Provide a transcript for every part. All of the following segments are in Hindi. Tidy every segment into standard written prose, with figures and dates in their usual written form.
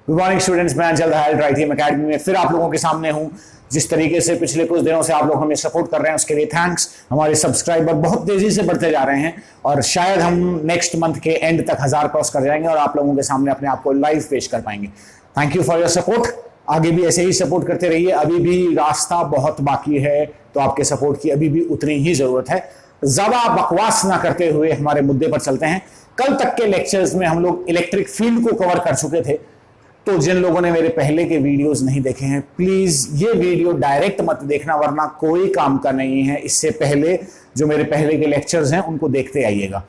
गुड मॉर्निंग स्टूडेंट्स, मैं अंचल दहाल ट्राइथियम एकेडमी में फिर आप लोगों के सामने हूं। जिस तरीके से पिछले कुछ दिनों से आप लोग हमें सपोर्ट कर रहे हैं उसके लिए थैंक्स। हमारे सब्सक्राइबर बहुत तेजी से बढ़ते जा रहे हैं और शायद हम नेक्स्ट मंथ के एंड तक 1000 क्रॉस कर जाएंगे और आप लोगों के सामने अपने आप को लाइव पेश कर पाएंगे। Thank you for your support. आगे भी ऐसे ही सपोर्ट करते रहिए। अभी भी रास्ता बहुत बाकी है तो आपके सपोर्ट की अभी भी उतनी ही जरूरत है। ज्यादा बकवास ना करते हुए हमारे मुद्दे पर चलते हैं। कल तक के लेक्चर्स में हम लोग इलेक्ट्रिक फील्ड को कवर कर चुके थे, तो जिन लोगों ने मेरे पहले के वीडियोस नहीं देखे हैं प्लीज ये वीडियो डायरेक्ट मत देखना, वरना कोई काम का नहीं है। इससे पहले जो मेरे पहले के लेक्चर्स हैं उनको देखते आइएगा,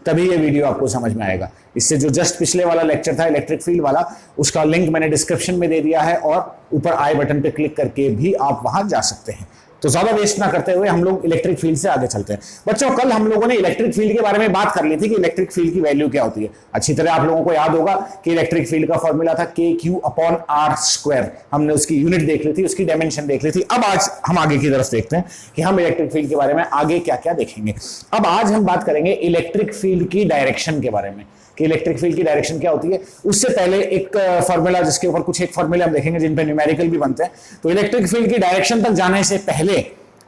तभी ये वीडियो आपको समझ में आएगा। इससे जो जस्ट पिछले वाला लेक्चर था इलेक्ट्रिक फील्ड वाला, उसका लिंक मैंने डिस्क्रिप्शन में दे दिया है और ऊपर आई बटन पे क्लिक करके भी आप वहां जा सकते हैं। तो ज्यादा वेस्ट ना करते हुए हम लोग इलेक्ट्रिक फील्ड से आगे चलते हैं। बच्चों, कल हम लोगों ने इलेक्ट्रिक फील्ड के बारे में बात कर ली थी कि इलेक्ट्रिक फील्ड की वैल्यू क्या होती है। अच्छी तरह आप लोगों को याद होगा कि इलेक्ट्रिक फील्ड का फॉर्मूला था KQ/R²। हमने उसकी यूनिट देख ली थी, उसकी डायमेंशन देख ली थी। अब आज हम आगे की तरफ देखते हैं कि हम इलेक्ट्रिक फील्ड के बारे में आगे क्या क्या देखेंगे। अब आज हम बात करेंगे इलेक्ट्रिक फील्ड की डायरेक्शन के बारे में कि इलेक्ट्रिक फील्ड की डायरेक्शन क्या होती है। उससे पहले एक फॉर्मूला, जिसके ऊपर कुछ एक फॉर्मूले हम देखेंगे जिन पे न्यूमेरिकल भी बनते हैं। तो इलेक्ट्रिक फील्ड की डायरेक्शन तक जाने से पहले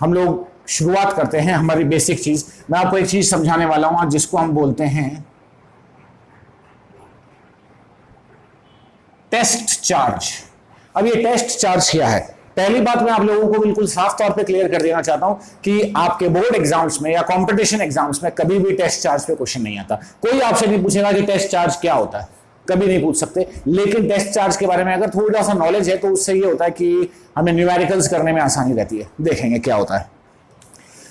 हम लोग शुरुआत करते हैं हमारी बेसिक चीज। मैं आपको एक चीज समझाने वाला हूं जिसको हम बोलते हैं टेस्ट चार्ज। अब ये टेस्ट चार्ज क्या है? पहली बात मैं आप लोगों को बिल्कुल साफ तौर पे क्लियर कर देना चाहता हूं कि आपके बोर्ड एग्जाम्स में या कंपटीशन एग्जाम्स में कभी भी टेस्ट चार्ज पे क्वेश्चन नहीं आता। कोई आपसे नहीं पूछेगा कि टेस्ट चार्ज क्या होता है, कभी नहीं पूछ सकते। लेकिन टेस्ट चार्ज के बारे में अगर थोड़ा सा नॉलेज है तो उससे ये होता है कि हमें न्यूमेरिकल्स करने में आसानी रहती है। देखेंगे क्या होता है।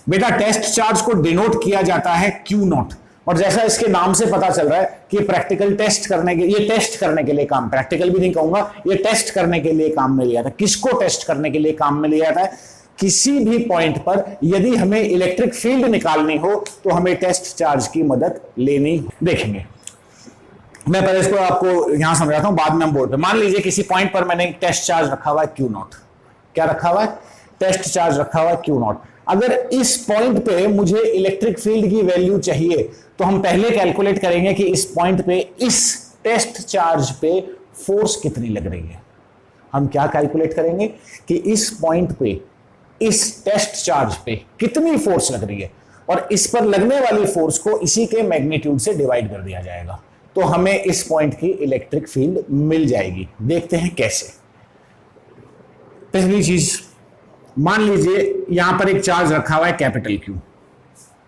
बेटा, टेस्ट चार्ज को डिनोट किया जाता है Q0, और जैसा इसके नाम से पता चल रहा है कि प्रैक्टिकल टेस्ट करने के, ये टेस्ट करने के लिए काम, प्रैक्टिकल भी नहीं कहूंगा, ये टेस्ट करने के लिए काम में लिया था। किसको टेस्ट करने के लिए काम में लिया जाता है? किसी भी पॉइंट पर यदि हमें इलेक्ट्रिक फील्ड निकालनी हो तो हमें टेस्ट चार्ज की मदद लेनी। देखेंगे, मैं पहले इसको आपको यहां समझाता हूं, बाद में हम बोर्ड पे। मान लीजिए किसी पॉइंट पर मैंने टेस्ट चार्ज रखा हुआ है Q0। क्या रखा हुआ है? टेस्ट चार्ज रखा हुआ है Q0। अगर इस पॉइंट पे मुझे इलेक्ट्रिक फील्ड की वैल्यू चाहिए तो हम पहले कैलकुलेट करेंगे कि इस पॉइंट पे, इस टेस्ट चार्ज पे फोर्स कितनी लग रही है। हम क्या कैलकुलेट करेंगे कि इस पॉइंट पे, इस टेस्ट चार्ज पे कितनी फोर्स लग रही है, और इस पर लगने वाली फोर्स को इसी के मैग्नीट्यूड से डिवाइड कर दिया जाएगा, तो हमें इस पॉइंट की इलेक्ट्रिक फील्ड मिल जाएगी। देखते हैं कैसे। पहली चीज, मान लीजिए यहां पर एक चार्ज रखा हुआ है कैपिटल Q।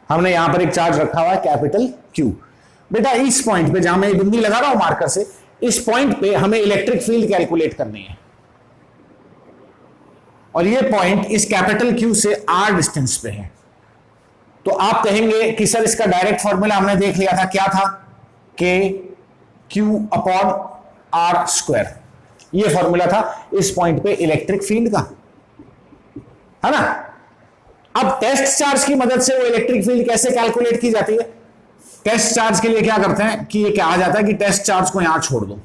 हमने यहां पर एक चार्ज रखा हुआ है कैपिटल Q। बेटा, इस पॉइंट पे जहां मैं बिंदी लगा रहा हूं मार्कर से, इस पॉइंट पे हमें इलेक्ट्रिक फील्ड कैलकुलेट करनी है, और ये पॉइंट इस कैपिटल Q से R डिस्टेंस पे है। तो आप कहेंगे कि सर इसका डायरेक्ट फॉर्मूला हमने देख लिया था, क्या था? KQ/R²। ये फॉर्मूला था इस पॉइंट पे इलेक्ट्रिक फील्ड का, है ना। अब टेस्ट चार्ज की मदद से वो इलेक्ट्रिक फील्ड कैसे कैलकुलेट की जाती है? टेस्ट चार्ज के लिए क्या करते हैं कि ये कहा जाता है कि टेस्ट चार्ज को यहां छोड़ दो।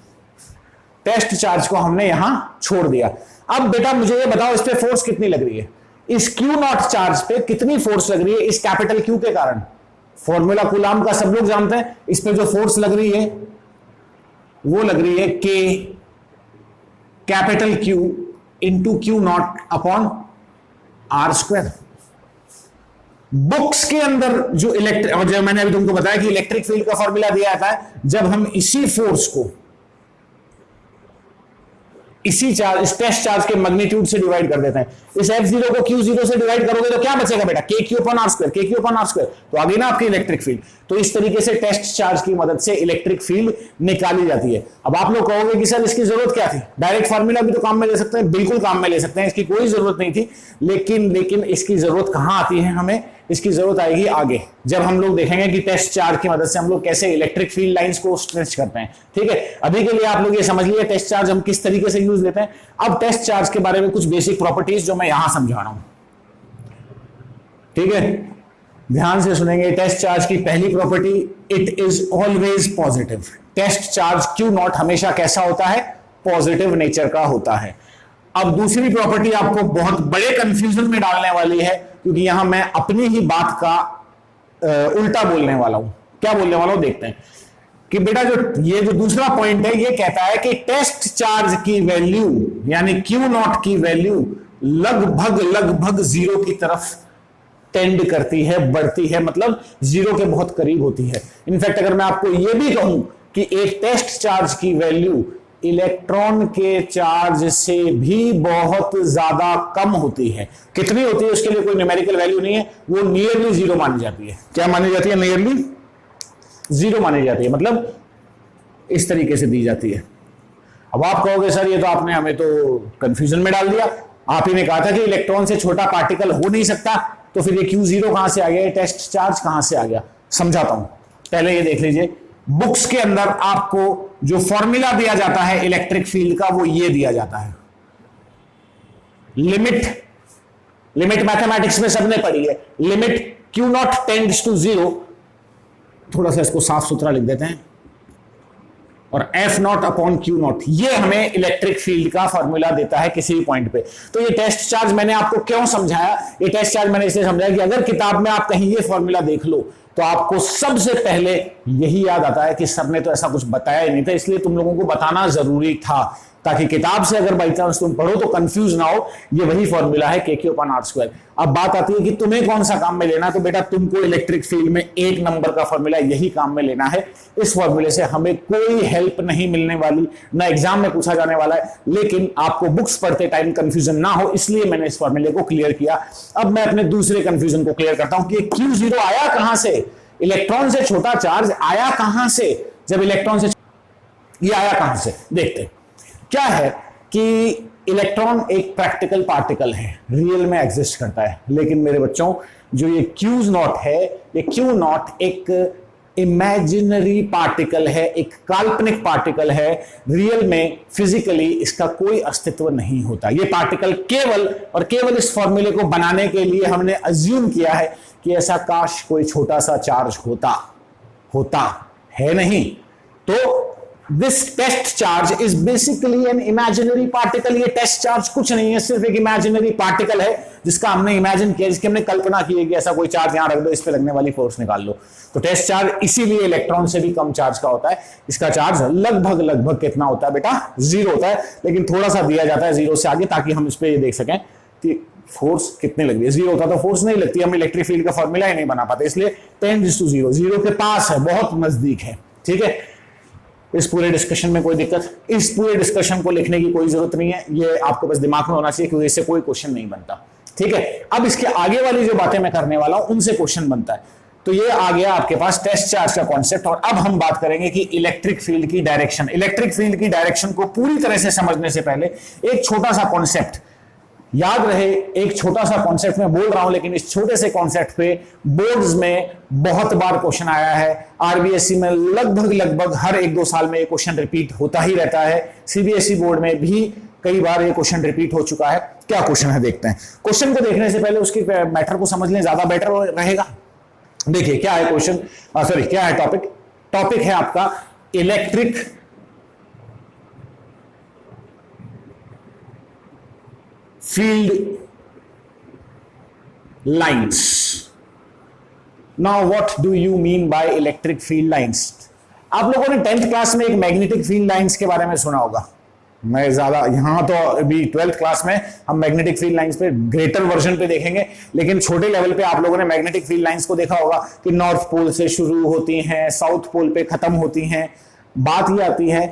टेस्ट चार्ज को हमने यहां छोड़ दिया। अब बेटा मुझे ये बताओ, इस पे फोर्स कितनी लग रही है? इस Q0 चार्ज पे कितनी फोर्स लग रही है इस कैपिटल Q के कारण? फॉर्मूला कूलाम का सब लोग जानते हैं। इस पे जो फोर्स लग रही है वो लग रही है K capital Q into Q0/R²। Books के अंदर जो इलेक्ट्रिक, और जब मैंने अभी तुमको बताया कि इलेक्ट्रिक फील्ड का फॉर्मूला दिया जाता है जब हम इसी फोर्स को इसी चार्ज, इस टेस्ट चार्ज के मैग्नीट्यूड से डिवाइड कर देते हैं। इस F0 को Q0 से डिवाइड करोगे तो क्या बचेगा बेटा? KQ/R²। KQ/R² तो आ गई ना आपकी इलेक्ट्रिक फील्ड। तो इस तरीके से टेस्ट चार्ज की मदद से इलेक्ट्रिक फील्ड निकाली जाती है। अब आप लोग कहोगे कि सर इसकी जरूरत क्या थी? डायरेक्ट फॉर्मूला भी तो काम में ले सकते हैं। बिल्कुल काम में ले सकते हैं, इसकी कोई जरूरत नहीं थी। लेकिन इसकी जरूरत कहां आती है हमें? इसकी जरूरत आएगी आगे, जब हम लोग देखेंगे कि टेस्ट चार्ज की मदद से हम लोग कैसे इलेक्ट्रिक फील्ड लाइंस को स्ट्रेच करते हैं। ठीक है, अभी के लिए आप लोग ये समझ लिए टेस्ट चार्ज हम किस तरीके से यूज लेते हैं। अब टेस्ट चार्ज के बारे में कुछ बेसिक प्रॉपर्टीज जो मैं यहां समझा रहा हूं, ठीक है, ध्यान से सुनेंगे। टेस्ट चार्ज की पहली property, it is always positive. Test charge Q0 हमेशा कैसा होता है? पॉजिटिव नेचर का होता है। अब दूसरी प्रॉपर्टी आपको बहुत बड़े कंफ्यूजन में डालने वाली है, क्योंकि यहां मैं अपनी ही बात का उल्टा बोलने वाला हूं। क्या बोलने वाला हूं देखते हैं। कि बेटा जो ये जो दूसरा पॉइंट है, ये कहता है कि टेस्ट चार्ज की वैल्यू यानी क्यू नॉट की वैल्यू लगभग लगभग जीरो की तरफ टेंड करती है, बढ़ती है, मतलब जीरो के बहुत करीब होती है। इनफैक्ट अगर मैं आपको यह भी कहूं कि एक टेस्ट चार्ज की वैल्यू इलेक्ट्रॉन के चार्ज से भी बहुत ज्यादा कम होती है, कितनी होती है उसके लिए कोई न्यूमेरिकल वैल्यू नहीं है, वो नियरली जीरो मानी जाती है। क्या मानी जाती है? नियरली जीरो मानी जाती है, मतलब इस तरीके से दी जाती है। अब आप कहोगे सर ये तो आपने हमें तो कंफ्यूजन में डाल दिया, आप ही ने कहा था कि इलेक्ट्रॉन से छोटा पार्टिकल हो नहीं सकता, तो फिर ये क्यू जीरो कहां से आ गया, ये टेस्ट चार्ज कहां से आ गया? समझाता हूं, पहले ये देख लीजिए। बुक्स के अंदर आपको जो फॉर्मूला दिया जाता है इलेक्ट्रिक फील्ड का, वो ये दिया जाता है, लिमिट मैथमेटिक्स में सबने पढ़ी है, limit q naught tends to zero, थोड़ा सा इसको साफ सुथरा लिख देते हैं, और f naught upon q naught, ये हमें इलेक्ट्रिक फील्ड का फॉर्मूला देता है किसी भी पॉइंट पे। तो ये टेस्ट चार्ज मैंने आपको क्यों समझाया? ये टेस्ट चार्ज मैंने इसलिए समझाया कि अगर किताब में आप कहीं ये फॉर्मूला देख लो तो आपको सबसे पहले यही याद आता है कि सर ने तो ऐसा कुछ बताया ही नहीं था, इसलिए तुम लोगों को बताना जरूरी था, ताकि किताब से अगर बाई चांस तुम पढ़ो तो कंफ्यूज ना हो। ये वही फॉर्मूला है KQ/R²। अब बात आती है कि तुम्हें कौन सा काम में लेना है, तो बेटा तुमको इलेक्ट्रिक फील्ड में 1 नंबर का फॉर्मूला यही काम में लेना है। इस फॉर्मूले से हमें कोई हेल्प नहीं मिलने वाली, ना एग्जाम में पूछा जाने वाला है, लेकिन आपको बुक्स पढ़ते टाइम कंफ्यूजन ना हो इसलिए मैंने इस फॉर्मूले को क्लियर किया। अब मैं अपने दूसरे कंफ्यूजन को क्लियर करता हूं कि Q0 आया कहां से, इलेक्ट्रॉन से छोटा चार्ज आया कहां से, जब इलेक्ट्रॉन से ये आया कहां से, देखते। क्या है कि इलेक्ट्रॉन एक प्रैक्टिकल पार्टिकल है, रियल में एग्जिस्ट करता है, लेकिन मेरे बच्चों जो ये क्यू नॉट है, ये क्यू नॉट एक इमेजिनरी पार्टिकल है, एक काल्पनिक पार्टिकल है, रियल में फिजिकली इसका कोई अस्तित्व नहीं होता। ये पार्टिकल केवल और केवल इस फॉर्मूले को बनाने के लिए हमने अज्यूम किया है कि ऐसा काश कोई छोटा सा चार्ज होता है नहीं। तो this test charge is basically an imaginary particle. ये टेस्ट चार्ज कुछ नहीं है, सिर्फ एक इमेजिनरी पार्टिकल है जिसका हमने इमेजिन किया, जिसकी हमने कल्पना की है कि ऐसा कोई चार्ज यहां रख दो, इस पे लगने वाली फोर्स निकाल लो। तो टेस्ट चार्ज इसीलिए इलेक्ट्रॉन से भी कम चार्ज का होता है। इसका चार्ज लगभग कितना होता है बेटा? 0 होता है, लेकिन थोड़ा सा दिया जाता है 0 से आगे, ताकि हम इस पे ये देख सकें कि फोर्स कितनी लग रही है। 0 होता तो फोर्स नहीं लगती, हम इलेक्ट्रिक फील्ड का फॉर्मूला ही नहीं बना पाते, इसलिए 10⁻�0, 0 के पास है, बहुत नजदीक है। ठीक है, इस पूरे डिस्कशन में कोई दिक्कत, इस पूरे डिस्कशन को लिखने की कोई जरूरत नहीं है, ये आपको बस दिमाग में होना चाहिए, क्योंकि इससे कोई क्वेश्चन नहीं बनता। ठीक है, अब इसके आगे वाली जो बातें मैं करने वाला हूं उनसे क्वेश्चन बनता है। तो ये आ गया आपके पास टेस्ट चार्ज का कॉन्सेप्ट, और अब हम बात करेंगे कि इलेक्ट्रिक फील्ड की डायरेक्शन। इलेक्ट्रिक फील्ड की डायरेक्शन को पूरी तरह से समझने से पहले एक छोटा सा कॉन्सेप्ट याद रहे, एक छोटा सा कॉन्सेप्ट में बोल रहा हूं, लेकिन इस छोटे से कॉन्सेप्ट पे बोर्ड्स में बहुत बार क्वेश्चन आया है। आरबीएससी में लगभग हर 1-2 साल में ये क्वेश्चन रिपीट होता ही रहता है। सीबीएसई बोर्ड में भी कई बार ये क्वेश्चन रिपीट हो चुका है। क्या क्वेश्चन है देखते हैं। क्वेश्चन को देखने से पहले उसकी मैटर को समझ लें, ज्यादा बेटर रहेगा। देखिए क्या है क्वेश्चन, सॉरी क्या है टॉपिक। टॉपिक है आपका electric field lines. Now what do you mean by electric field lines? आप लोगों ने 10th क्लास में एक मैग्नेटिक फील्ड लाइंस के बारे में सुना होगा। मैं ज्यादा यहां तो अभी 12th क्लास में हम मैग्नेटिक फील्ड लाइंस पे ग्रेटर वर्जन पे देखेंगे, लेकिन छोटे लेवल पे आप लोगों ने मैग्नेटिक फील्ड लाइंस को देखा होगा कि नॉर्थ पोल से शुरू होती हैं, साउथ पोल पे खत्म होती हैं। बात ये आती है,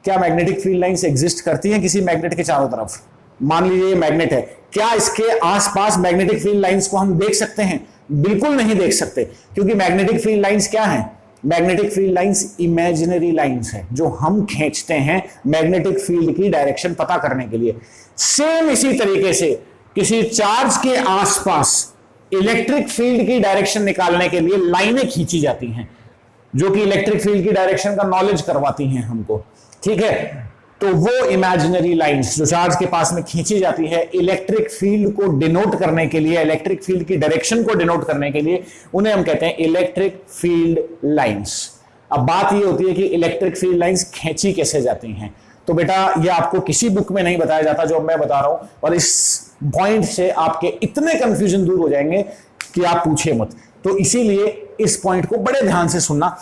क्या मैग्नेटिक फील्ड लाइंस एग्जिस्ट करती हैं किसी मैग्नेट के चारों तरफ? मान लीजिए ये मैग्नेट है, क्या इसके आसपास मैग्नेटिक फील्ड लाइंस को हम देख सकते हैं? बिल्कुल नहीं देख सकते, क्योंकि मैग्नेटिक फील्ड लाइंस क्या है? Magnetic field lines imaginary lines है जो हम खींचते हैं मैग्नेटिक फील्ड की डायरेक्शन पता करने के लिए। सेम इसी तरीके से किसी चार्ज के आसपास इलेक्ट्रिक फील्ड की डायरेक्शन निकालने के लिए लाइनें खींची जाती हैं, जो कि इलेक्ट्रिक फील्ड की डायरेक्शन का नॉलेज करवाती हैं हमको। ठीक है, तो वो इमेजिनरी लाइंस जो चार्ज के पास में खींची जाती है इलेक्ट्रिक फील्ड को डिनोट करने के लिए, इलेक्ट्रिक फील्ड की डायरेक्शन को डिनोट करने के लिए, उन्हें हम कहते हैं इलेक्ट्रिक फील्ड लाइंस। अब बात ये होती है कि इलेक्ट्रिक फील्ड लाइंस खींची कैसे जाती हैं। तो बेटा ये आपको किसी बुक में नहीं बताया जाता जो मैं बता रहा हूं, और इस पॉइंट से आपके इतने कंफ्यूजन दूर हो जाएंगे कि आप पूछिए मत। तो इसीलिए इस पॉइंट को बड़े ध्यान से सुनना।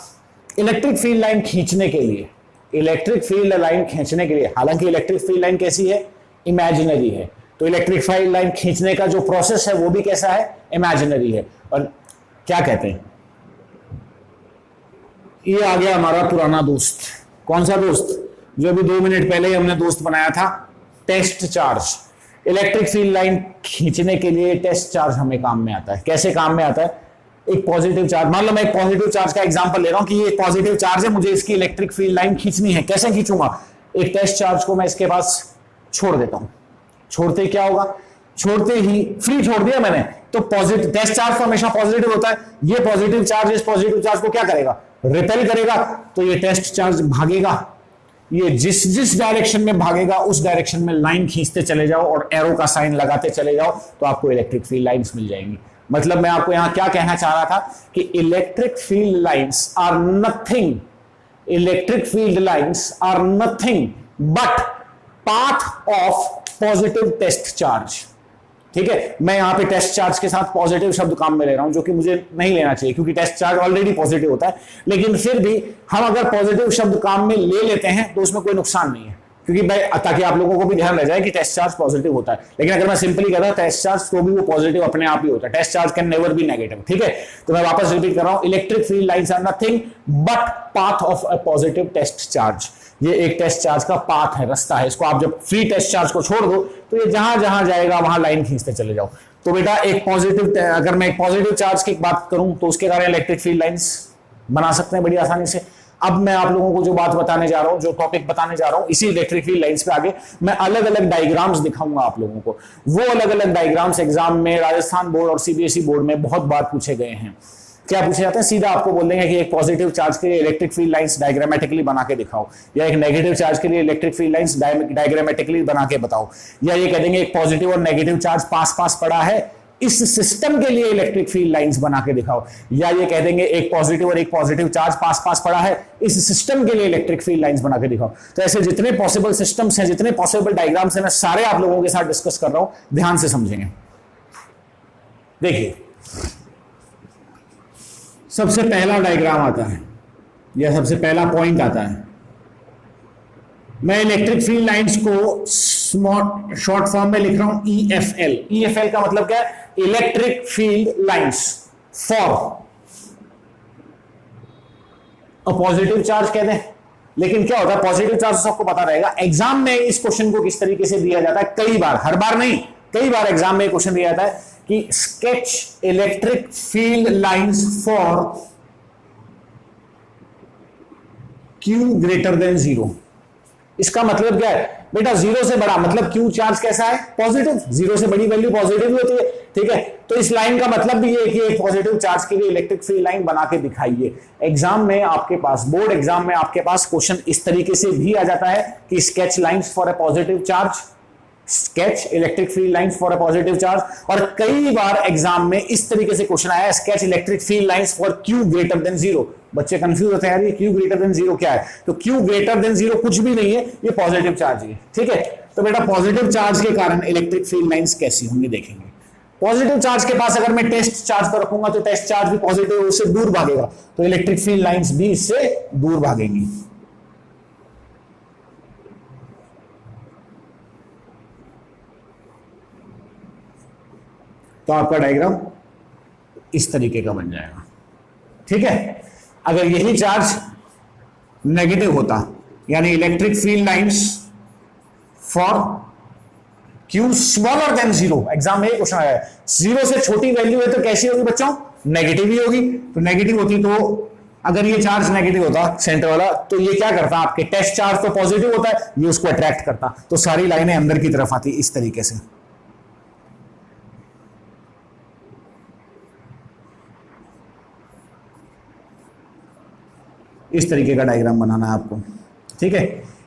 इलेक्ट्रिक फील्ड लाइन खींचने के लिए, इलेक्ट्रिक फील्ड लाइन खींचने के लिए, हालांकि इलेक्ट्रिक फील्ड लाइन कैसी है, इमेजिनरी है, तो इलेक्ट्रिक फील्ड लाइन खींचने का जो प्रोसेस है वो भी कैसा है, इमेजिनरी है। और क्या कहते हैं, ये आ गया हमारा पुराना दोस्त, कौन सा दोस्त, जो अभी 2 मिनट पहले ही हमने दोस्त बनाया था, test charge. Electric field line खींचने के लिए टेस्ट चार्ज हमें काम में आता है। कैसे काम में आता है, एक पॉजिटिव चार्ज, मान लो मैं एक पॉजिटिव चार्ज का एग्जांपल ले रहा हूं कि ये एक पॉजिटिव चार्ज है, मुझे इसकी इलेक्ट्रिक फील्ड लाइन खींचनी है। कैसे खींचूंगा, एक टेस्ट चार्ज को मैं इसके पास छोड़ देता हूं, छोड़ते क्या होगा, छोड़ते ही फ्री छोड़ दिया मैंने, तो पॉजिटिव, टेस्ट चार्ज तो हमेशा पॉजिटिव होता है, ये पॉजिटिव चार्ज इस पॉजिटिव चार्ज को क्या करेगा, रिपेल करेगा, तो ये टेस्ट चार्ज भागेगा, ये जिस जिस डायरेक्शन में भागेगा उस डायरेक्शन में लाइन खींचते चले जाओ और एरो का साइन लगाते चले जाओ, तो आपको इलेक्ट्रिक फील्ड लाइंस मिल जाएंगी। मतलब मैं आपको यहां क्या कहना चाह रहा था कि electric field lines are nothing, electric field lines are nothing but path of positive test charge. ठीक है, मैं यहां पे टेस्ट चार्ज के साथ पॉजिटिव शब्द काम में ले रहा हूं, जो कि मुझे नहीं लेना चाहिए क्योंकि टेस्ट चार्ज ऑलरेडी पॉजिटिव होता है, लेकिन फिर भी हम अगर पॉजिटिव शब्द काम में ले लेते हैं तो उसमें कोई नुकसान नहीं है, क्योंकि ताकि आप लोगों को भी ध्यान रह जाए कि टेस्ट चार्ज पॉजिटिव होता है। लेकिन अगर मैं सिंपली कहता हूं टेस्ट चार्ज, तो भी वो पॉजिटिव अपने आप ही होता है, test charge can never be negative. ठीक है, तो मैं वापस रिपीट कर रहा हूं, electric field lines are nothing but path of a positive test charge. ये एक टेस्ट चार्ज का पाथ है, रास्ता है, इसको आप जब फ्री टेस्ट चार्ज को छोड़ दो तो ये जहां जहां जाएगा वहां लाइन खींचते चले जाओ। तो बेटा एक पॉजिटिव, अगर मैं एक पॉजिटिव चार्ज की बात करूं तो उसके कारण इलेक्ट्रिक फील्ड लाइंस बना सकते हैं बड़ी आसानी से। अब मैं आप लोगों को जो बात बताने जा रहा हूं, जो टॉपिक बताने जा रहा हूं, इसी इलेक्ट्रिक फील्ड लाइंस पे आगे मैं अलग अलग डायग्राम्स दिखाऊंगा आप लोगों को। वो अलग अलग डायग्राम्स एग्जाम में राजस्थान बोर्ड और सीबीएसई बोर्ड में बहुत बार पूछे गए हैं। क्या पूछे जाते हैं, सीधा आपको बोल देंगे कि एक पॉजिटिव चार्ज के लिए इलेक्ट्रिक फील्ड लाइंस डायग्रामेटिकली बना के दिखाओ, या एक नेगेटिव चार्ज के लिए इलेक्ट्रिक फील्ड लाइंस डायग्रामेटिकली बना के बताओ, या ये कह देंगे एक पॉजिटिव और नेगेटिव चार्ज पास पास पड़ा है, इस सिस्टम के लिए इलेक्ट्रिक फील्ड लाइंस बना के दिखाओ, या ये कह देंगे एक पॉजिटिव और एक पॉजिटिव चार्ज पास पास पड़ा है, इस सिस्टम के लिए इलेक्ट्रिक फील्ड लाइंस बना के दिखाओ। तो ऐसे जितने पॉसिबल सिस्टम्स हैं, जितने पॉसिबल डायग्राम्स हैं, मैं सारे आप लोगों के साथ डिस्कस कर रहा हूं, ध्यान से समझेंगे। देखिए, सबसे पहला डायग्राम आता है या सबसे पहला पॉइंट आता है, मैं इलेक्ट्रिक फील्ड लाइंस को शॉर्ट फॉर्म में लिख रहा हूं EFL। EFL का मतलब क्या है, electric field lines for a positive charge कहते हैं। लेकिन क्या होता है, पॉजिटिव चार्ज सबको पता रहेगा, एग्जाम में इस क्वेश्चन को किस तरीके से दिया जाता है, कई बार, हर बार नहीं, कई बार एग्जाम में क्वेश्चन दिया जाता है कि sketch electric field lines for Q greater than 0। इसका मतलब क्या है बेटा, 0 से बड़ा मतलब Q चार्ज कैसा है, पॉजिटिव, 0 से बड़ी वैल्यू पॉजिटिव होती है। ठीक है, तो इस लाइन का मतलब भी ये है कि एक पॉजिटिव चार्ज के लिए इलेक्ट्रिक फील्ड लाइन बना के दिखाइए। एग्जाम में आपके पास, बोर्ड एग्जाम में आपके पास क्वेश्चन इस तरीके से भी आ जाता है कि sketch lines for a positive charge, sketch electric field lines for a positive charge, और कई बार एग्जाम में इस तरीके से क्वेश्चन आया, sketch electric field lines for Q greater than 0। बच्चे कंफ्यूज होते हैं, यार ये Q ग्रेटर देन 0 क्या है, तो Q ग्रेटर देन 0 कुछ भी नहीं है, ये पॉजिटिव चार्ज है। ठीक है, तो बेटा पॉजिटिव चार्ज के कारण इलेक्ट्रिक फील्ड लाइंस कैसी होंगी देखेंगे। पॉजिटिव चार्ज के पास अगर मैं टेस्ट चार्ज पर रखूंगा तो टेस्ट चार्ज भी पॉजिटिव, उससे दूर भागेगा, तो इलेक्ट्रिक फील्ड लाइंस भी इससे दूर भागेंगी। तो आपका डायग्राम इस तरीके का बन जाएगा। ठीक है, अगर यही चार्ज नेगेटिव होता, यानी electric field lines for Q smaller than 0, exam में ये क्वेश्चन आया है, 0 से छोटी वैल्यू है तो कैसी होगी बच्चों, नेगेटिव ही होगी। तो नेगेटिव होती, तो अगर ये चार्ज नेगेटिव होता सेंटर वाला, तो ये क्या करता, आपके टेस्ट चार्ज तो पॉजिटिव होता है, ये उसको अट्रैक्ट करता, तो सारी लाइनें अंदर की तरफ आती इस तरीके से। इस तरीके का डायग्राम बनाना है आपको। ठीक है,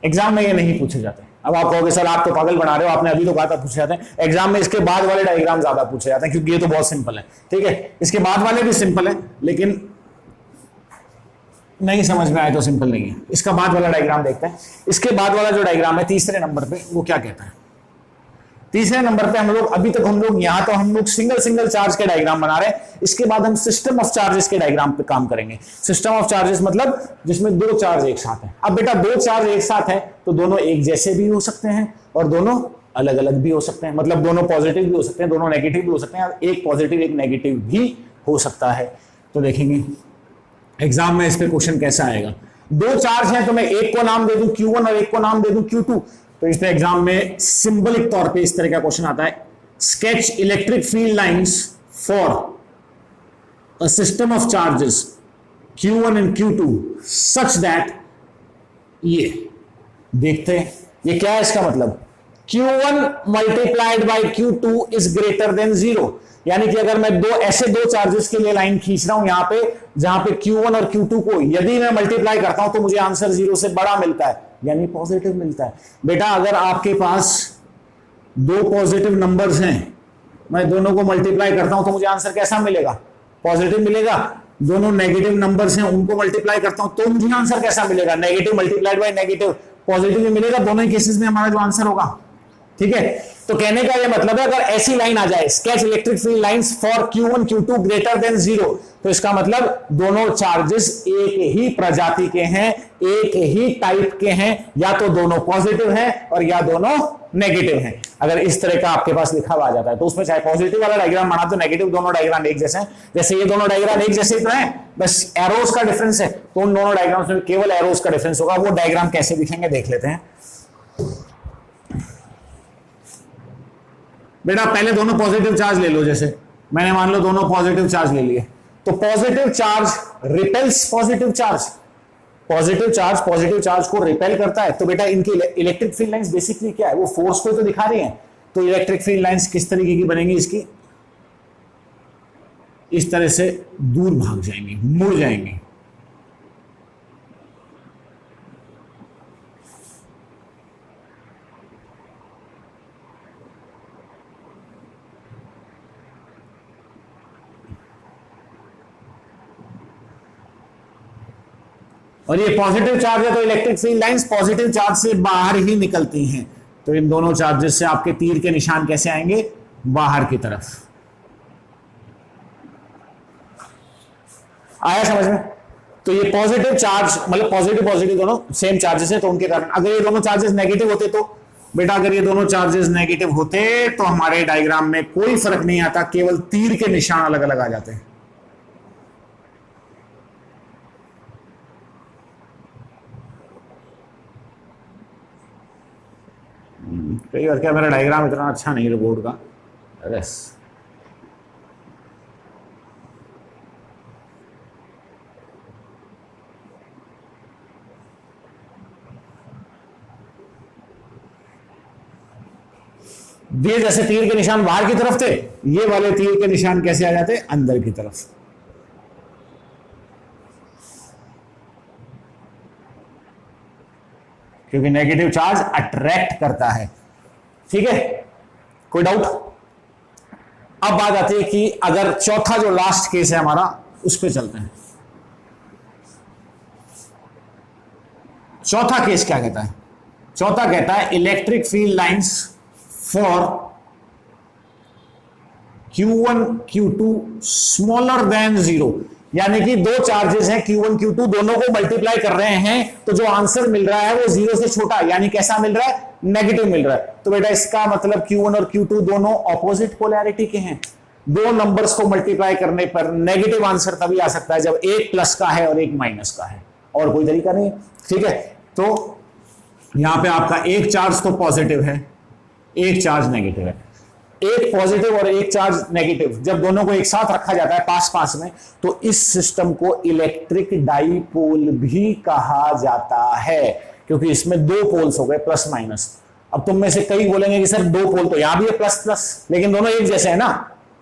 एग्जाम में ये नहीं पूछे जाते। अब आप कहोगे सर आप तो पागल बना रहे हो, आपने अभी तो कहा था पूछे जाते हैं। एग्जाम में इसके बाद वाले डायग्राम ज्यादा पूछे जाते हैं क्योंकि ये तो बहुत सिंपल है। ठीक है, इसके बाद वाले भी सिंपल है, लेकिन नहीं समझ में आए तो सिंपल नहीं है। इसका बाद वाला डायग्राम देखते हैं। इसके बाद वाला जो डायग्राम है तीसरे नंबर पे, वो क्या कहता है, तीसरे नंबर पे हम लोग अभी तक यहां तो हम लोग सिंगल सिंगल चार्ज के डायग्राम बना रहे हैं। इसके बाद हम सिस्टम ऑफ चार्जेस के डायग्राम पे काम करेंगे। सिस्टम ऑफ चार्जेस मतलब जिसमें दो चार्ज एक साथ हैं। अब बेटा दो चार्ज एक साथ हैं तो दोनों एक जैसे भी हो सकते हैं और दोनों अलग अलग भी हो सकते हैं, मतलब दोनों पॉजिटिव भी हो सकते हैं, दोनों नेगेटिव भी हो सकते हैं, एक पॉजिटिव एक नेगेटिव भी हो सकता है। तो देखेंगे एग्जाम में इस पे क्वेश्चन कैसा आएगा। दो चार्ज हैं तो मैं एक को नाम दे दूं Q1 और एक को नाम दे दूं Q2। तो इस पे एग्जाम में सिंबलिक तौर पे इस तरह का क्वेश्चन आता है, sketch electric field lines for a system of charges Q1 and Q2 such that, ये देखते हैं ये क्या है इसका मतलब, Q1 multiplied by Q2 is greater than 0। यानी कि अगर मैं ऐसे दो चार्जेस के लिए लाइन खींच रहा हूं यहां पे, जहां पे Q1 और Q2 को यदि मैं मल्टीप्लाई करता हूं तो मुझे आंसर 0 से बड़ा मिलता है, यानी पॉजिटिव मिलता है। बेटा अगर आपके पास दो पॉजिटिव नंबर्स हैं, मैं दोनों को मल्टीप्लाई करता हूं तो मुझे आंसर कैसा मिलेगा, पॉजिटिव मिलेगा। दोनों नेगेटिव नंबर्स हैं उनको मल्टीप्लाई करता हूं तो मुझे आंसर कैसा मिलेगा, negative multiplied by negative, positive मिलेगा। दोनों ही केसेस में हमारा जो आंसर होगा, ठीक है। तो कहने का ये मतलब है अगर ऐसी लाइन आ जाए, sketch electric field lines for Q1 Q2 greater than 0, तो इसका मतलब दोनों चार्जेस एक ही प्रजाति के हैं, एक ही टाइप के हैं, या तो दोनों पॉजिटिव हैं और या दोनों नेगेटिव हैं। अगर इस तरह का आपके पास लिखा हुआ आ जाता है तो उसमें चाहे पॉजिटिव वाला डायग्राम बना तो नेगेटिव दोनों डायग्राम एक जैसे हैं। जैसे ये दोनों डायग्राम एक जैसे तो हैं, बस एरोस का डिफरेंस है, तो उन दोनों डायग्राम्स में केवल एरोस का डिफरेंस होगा। वो डायग्राम कैसे दिखेंगे देख लेते हैं। बेटा पहले दोनों पॉजिटिव चार्ज ले लो, जैसे मैंने मान लो दोनों पॉजिटिव चार्ज ले लिए, तो positive charge repels positive charge, positive charge को रिपेल करता है। तो बेटा इनकी इलेक्ट्रिक फील्ड लाइंस बेसिकली क्या है, वो फोर्स को तो दिखा रही हैं। तो इलेक्ट्रिक फील्ड लाइंस किस तरीके की बनेंगी, इसकी इस तरह से दूर भाग जाएंगी, मुड़ जाएंगी। और ये पॉजिटिव चार्ज है तो electric field lines positive charge से बाहर ही निकलती हैं। तो इन दोनों चार्जेस से आपके तीर के निशान कैसे आएंगे, बाहर की तरफ। आया समझ में। तो ये पॉजिटिव चार्ज मतलब पॉजिटिव दोनों सेम चार्जेस है, तो उनके कारण अगर ये दोनों चार्जेस नेगेटिव होते तो बेटा अगर ये दोनों चार्जेस नेगेटिव होते तो हमारे डायग्राम में कोई फर्क नहीं आता, केवल तीर के निशान अलग अलग आ जाते हैं। कई बार क्या मेरा डायग्राम इतना अच्छा नहीं है बोर्ड का, बस ये जैसे तीर के निशान बाहर की तरफ थे, ये वाले तीर के निशान कैसे आ जाते, अंदर की तरफ। क्योंकि नेगेटिव चार्ज अट्रैक्ट करता है, ठीक है। कोई डाउट। अब बात आती है कि अगर चौथा जो लास्ट केस है हमारा, उस पर चलते हैं। चौथा केस क्या कहता है, चौथा कहता है electric field lines for Q1 Q2 smaller than 0। यानी कि दो चार्जेस हैं Q1 Q2, दोनों को मल्टीप्लाई कर रहे हैं तो जो आंसर मिल रहा है वो 0 से छोटा, यानी कैसा मिल रहा है, नेगेटिव मिल रहा है। तो बेटा इसका मतलब Q1 और Q2 दोनों ऑपोजिट पोलैरिटी के हैं। दो नंबर्स को मल्टीप्लाई करने पर नेगेटिव आंसर तभी आ सकता है जब एक प्लस का है और एक माइनस का है, और कोई तरीका नहीं, ठीक है। तो यहां पे आपका एक चार्ज तो पॉजिटिव है, एक चार्ज नेगेटिव है। एक पॉजिटिव और एक चार्ज नेगेटिव जब दोनों को एक साथ रखा जाता है पास पास में, तो इस सिस्टम को इलेक्ट्रिक डाइपोल भी कहा जाता है, क्योंकि इसमें दो पोल्स हो गए प्लस माइनस। अब तुम में से कई बोलेंगे कि सर दो पोल तो यहां भी है प्लस प्लस, लेकिन दोनों एक जैसे है ना,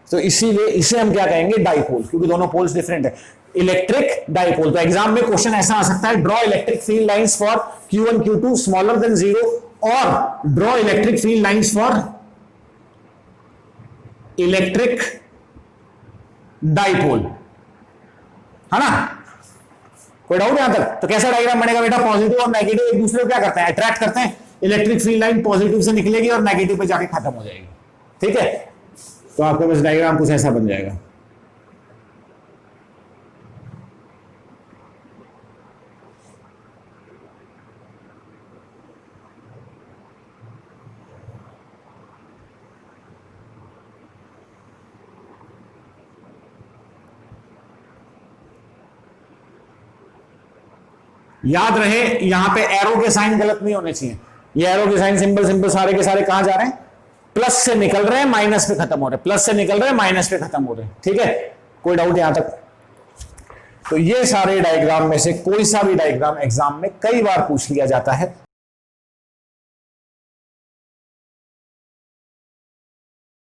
तो इसीलिए इसे हम क्या कहेंगे, डाइपोल, क्योंकि दोनों पोल्स डिफरेंट है। Electric dipole. तो एग्जाम में क्वेश्चन ऐसा आ सकता है, draw electric field lines for Q1 Q2 smaller than 0, और draw electric field lines for electric dipole, है ना। कोई डाउट यहां तक। तो कैसा डायग्राम बनेगा बेटा, पॉजिटिव और नेगेटिव एक दूसरे को क्या करते हैं, अट्रैक्ट करते हैं। इलेक्ट्रिक फील्ड लाइन पॉजिटिव से निकलेगी और नेगेटिव पे जाके खत्म हो जाएगी। ठीक है, तो आपको बस डायग्राम कुछ ऐसा बन जाएगा। याद रहे यहां पे एरो के साइन गलत नहीं होने चाहिए। ये एरो के साइन सिंबल सिंबल सारे के सारे कहां जा रहे हैं? प्लस से निकल रहे हैं माइनस पे खत्म हो रहे हैं, प्लस से निकल रहे हैं माइनस पे खत्म हो रहे हैं। ठीक है, कोई डाउट यहां तक? तो ये सारे डायग्राम में से कोई सा भी डायग्राम एग्जाम में कई बार पूछ लिया जाता है।